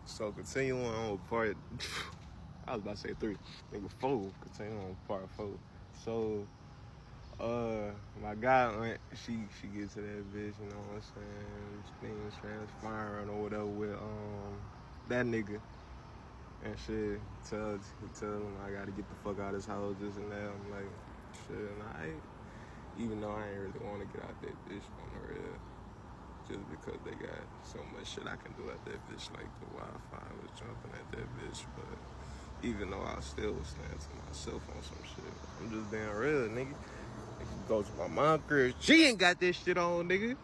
So continuing on part, I was about to say 3, nigga 4. Continuing on part 4. So, my guy aunt, she gets to that bitch, you know what I'm saying? Things transpiring or whatever with that nigga and shit. He tell him I gotta get the fuck out of his house, this and that. I'm like, shit, and even though I ain't really want to get out that bitch on the real. Just because they got so much shit I can do at that bitch, like the Wi-Fi was jumping at that bitch, but even though I still was staying to myself on some shit, I'm just being real, nigga. If you go to my mom's crib, she ain't got this shit on, nigga.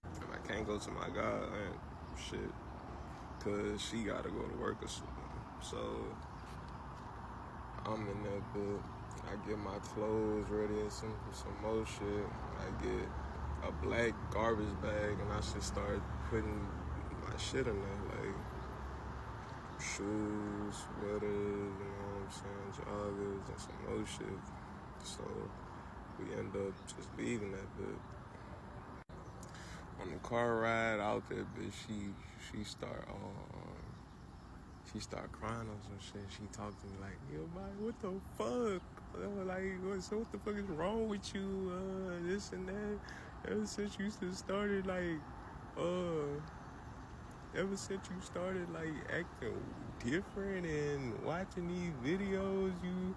And I can't go to my god aunt shit, cause she gotta go to work or something. So I'm in that bit. I get my clothes ready and some more shit. I get a black garbage bag and I should start putting my shit in there, like shoes, sweaters, you know what I'm saying, joggers and some more shit. So we end up just leaving that bit. On the car ride out there, bitch, she start crying on some shit. She talked to me like, yo, man, what the fuck? I was like, so what the fuck is wrong with you? This and that. Ever since you started acting different and watching these videos, you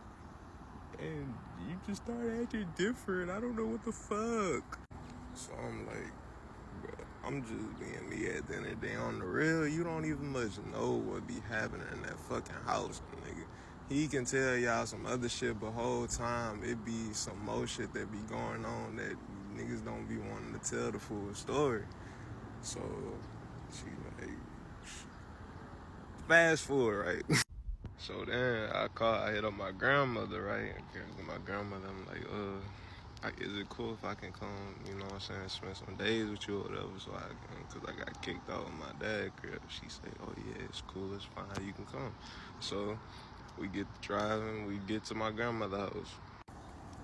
just started acting different. I don't know what the fuck. So I'm like, bro, I'm just being me at the end of the day. On the real, you don't even much know what be happening in that fucking house, nigga. He can tell y'all some other shit, but whole time it be some more shit that be going on that niggas don't be wanting to tell the full story. So, she like, fast forward, right? So then I hit up my grandmother, right? My grandmother, I'm like, is it cool if I can come, you know what I'm saying, spend some days with you or whatever, so I can, cause I got kicked out of my dad's crib. She said, oh yeah, it's cool, it's fine, you can come. So we get to driving, we get to my grandmother's house.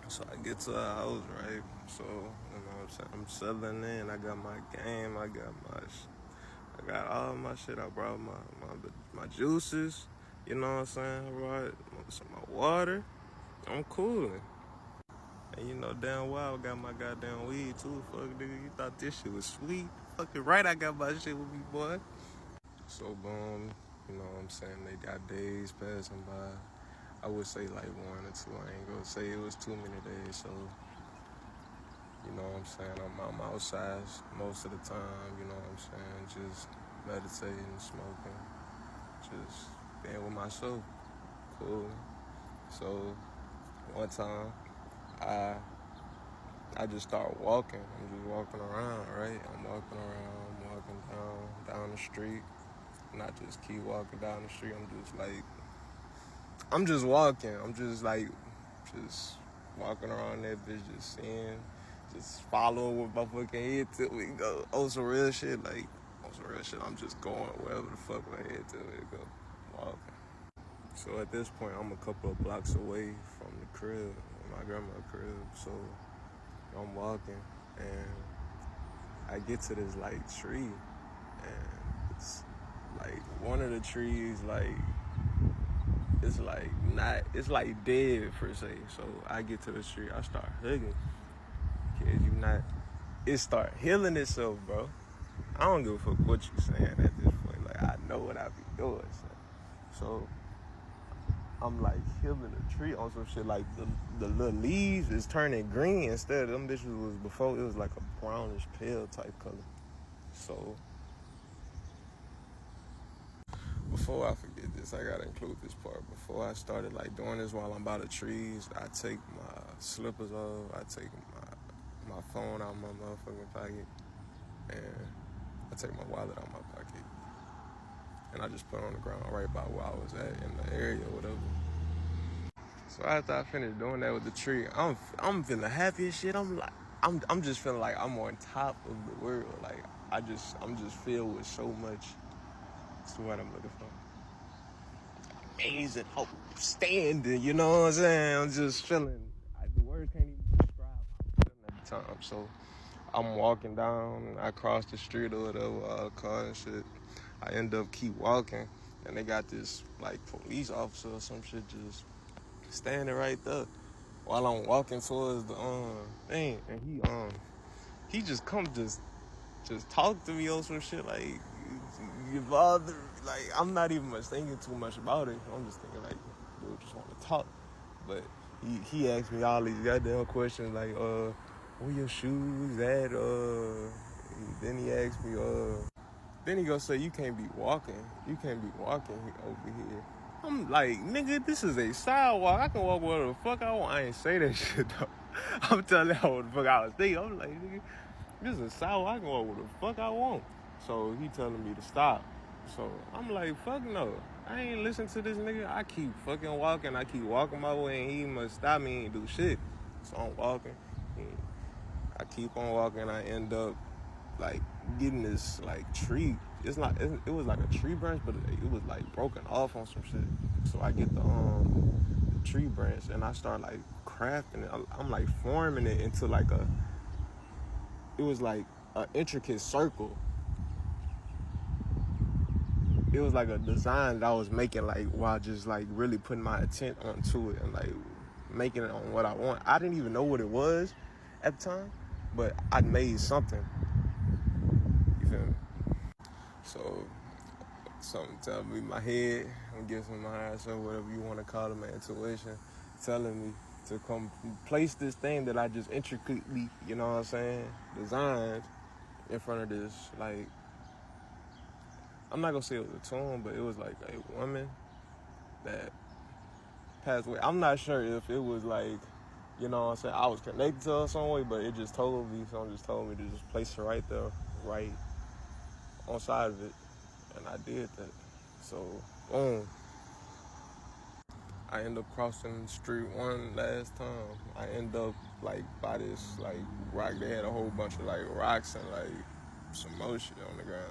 So I get to her house, right? So, you know what I'm saying, I'm settling in, I got my game, I got all my shit. I brought my juices, you know what I'm saying? I brought some my water. I'm cooling. And you know damn well I got my goddamn weed too. Fuck nigga, you thought this shit was sweet? Fucking right, I got my shit with me, boy. So boom, you know what I'm saying? They got days passing by. I would say like 1 or 2. I ain't gonna say it was too many days. So you know what I'm saying? I'm outside most of the time. You know what I'm saying? Just meditating, smoking, just being with myself. Cool. So one time I just start walking. I'm just walking around, right? I'm walking around, I'm walking down the street. And I just keep walking down the street. I'm just walking. I'm just walking around that bitch, just seeing, just following with my fucking head till we go. On some real shit, I'm just going wherever the fuck my head till we go. Walking. So at this point, I'm a couple of blocks away from the crib, my grandma's crib. So I'm walking, and I get to this like tree, and it's like one of the trees it's like dead per se. So I get to the tree, I start hugging. Kid, it start healing itself, bro. I don't give a fuck what you saying at this point. Like I know what I be doing. So I'm like healing the tree on some shit. Like the little leaves is turning green instead of them bitches was before it was like a brownish pale type color. So before I forget this, I gotta include this part. Before I started like doing this while I'm by the trees, I take my slippers off, I take my phone out of my motherfucking pocket, and I take my wallet out of my pocket. And I just put it on the ground right by where I was at in the area or whatever. So after I finished doing that with the tree, I'm feeling happy as shit. I'm just feeling like I'm on top of the world. Like I'm just filled with so much. That's what I'm looking for. Amazing, outstanding. You know what I'm saying? I'm just feeling. The words can't even describe how I'm feeling at the time. So I'm walking down, I cross the street or whatever, a car and shit. I end up keep walking, and they got this like police officer or some shit just standing right there while I'm walking towards the thing, and he just come just talk to me or some shit like you bother. Like I'm not even much thinking too much about it. I'm just thinking like, dude, just want to talk. But he asked me all these goddamn questions like, where your shoes at? Then he asked me, then he gonna say, you can't be walking. You can't be walking over here. I'm like, nigga, this is a sidewalk. I can walk wherever the fuck I want. I ain't say that shit though. I'm telling you what the fuck I was thinking. I'm like, nigga, this is a sidewalk. I can walk where the fuck I want. So he telling me to stop. So I'm like, fuck no. I ain't listen to this nigga. I keep fucking walking. I keep walking my way, and he must stop me. He ain't do shit. So I'm walking. I keep on walking. I end up like getting this like tree. It was like a tree branch, but it was like broken off on some shit. So I get the tree branch and I start like crafting it. I'm like forming it into like it was like an intricate circle. It was like a design that I was making like while just like really putting my intent onto it and like making it on what I want. I didn't even know what it was at the time, but I made something. You feel me? So something tell me my head, I'm guessing my higher self, whatever you want to call it, my intuition, telling me to come place this thing that I just intricately, you know what I'm saying, designed in front of this, like, I'm not gonna say it was a tomb, but it was like a woman that passed away. I'm not sure if it was like, you know what I'm saying, I was connected to her some way, but it just told me, someone just told me to just place her right there, right on side of it, and I did that. So, boom. I end up crossing the street one last time. I end up like by this like rock. They had a whole bunch of like rocks and like some more shit on the ground.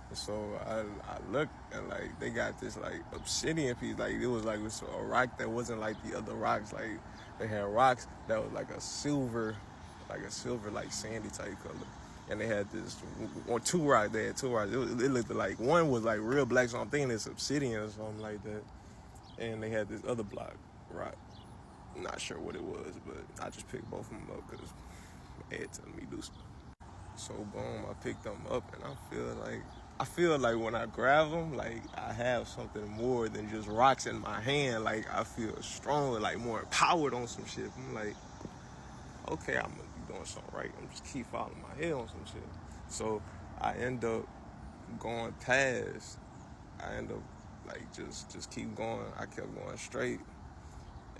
And so I looked and like they got this like obsidian piece. Like it was like a rock that wasn't like the other rocks. Like they had rocks that was like a silver like sandy type color. And they had this two rocks. They had two rocks. It looked like one was like real black. So I'm thinking it's obsidian or something like that. And they had this other block rock. Not sure what it was, but I just picked both of them up because my head telling me to do something. So boom, I picked them up, and I feel like when I grab them, like I have something more than just rocks in my hand. Like I feel stronger, like more empowered on some shit. I'm like, okay, I'm gonna be doing something right. I'm just keep following my head on some shit. So I end up going past. I end up like just keep going. I kept going straight,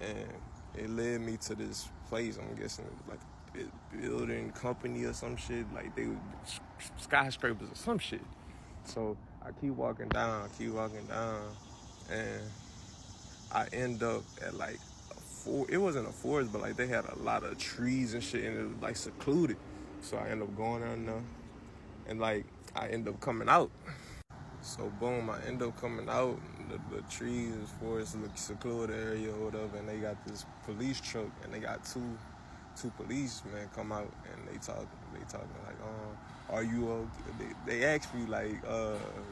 and it led me to this place. I'm guessing it was like a building company or some shit. Like they were skyscrapers or some shit. So I keep walking down, and I end up at like it wasn't a forest, but like they had a lot of trees and shit, and it was like secluded. So I end up going down there, and like I end up coming out. So boom, I end up coming out. The trees, forest, secluded area or whatever, and they got this police truck, and they got two policemen come out, and they talking like, are you okay? They asked me like,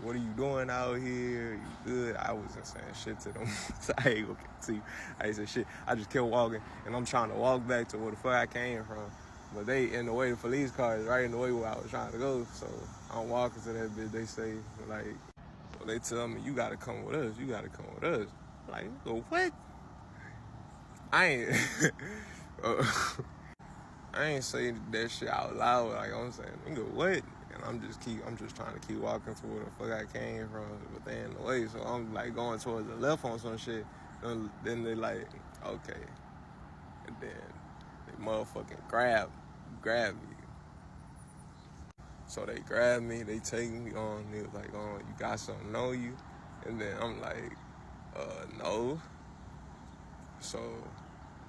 what are you doing out here? You good? I wasn't saying shit to them, so I ain't gonna see. I ain't say shit. I just kept walking, and I'm trying to walk back to where the fuck I came from. But they in the way, the police car is right in the way where I was trying to go. So I'm walking to that bitch. They say like, so they tell me, you gotta come with us. You gotta come with us. I'm like, go what? I ain't. I ain't say that shit out loud. Like I'm saying, nigga, what? And I'm just trying to keep walking to where the fuck I came from, but they in the way. So I'm like going towards the left on some shit. Then they like, okay. And then they motherfucking grab me. So they grab me, they take me on. They was like, you got something on you? And then I'm like, no. So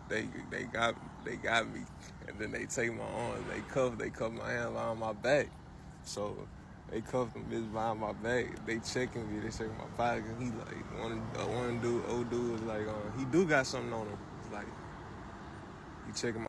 they got me, and then they take my arms, they cuff my hands behind my back. So they cuffed them bitch behind my back. They checking me, they checking my pocket. He like old dude was like, he do got something on him. He's like, he checking my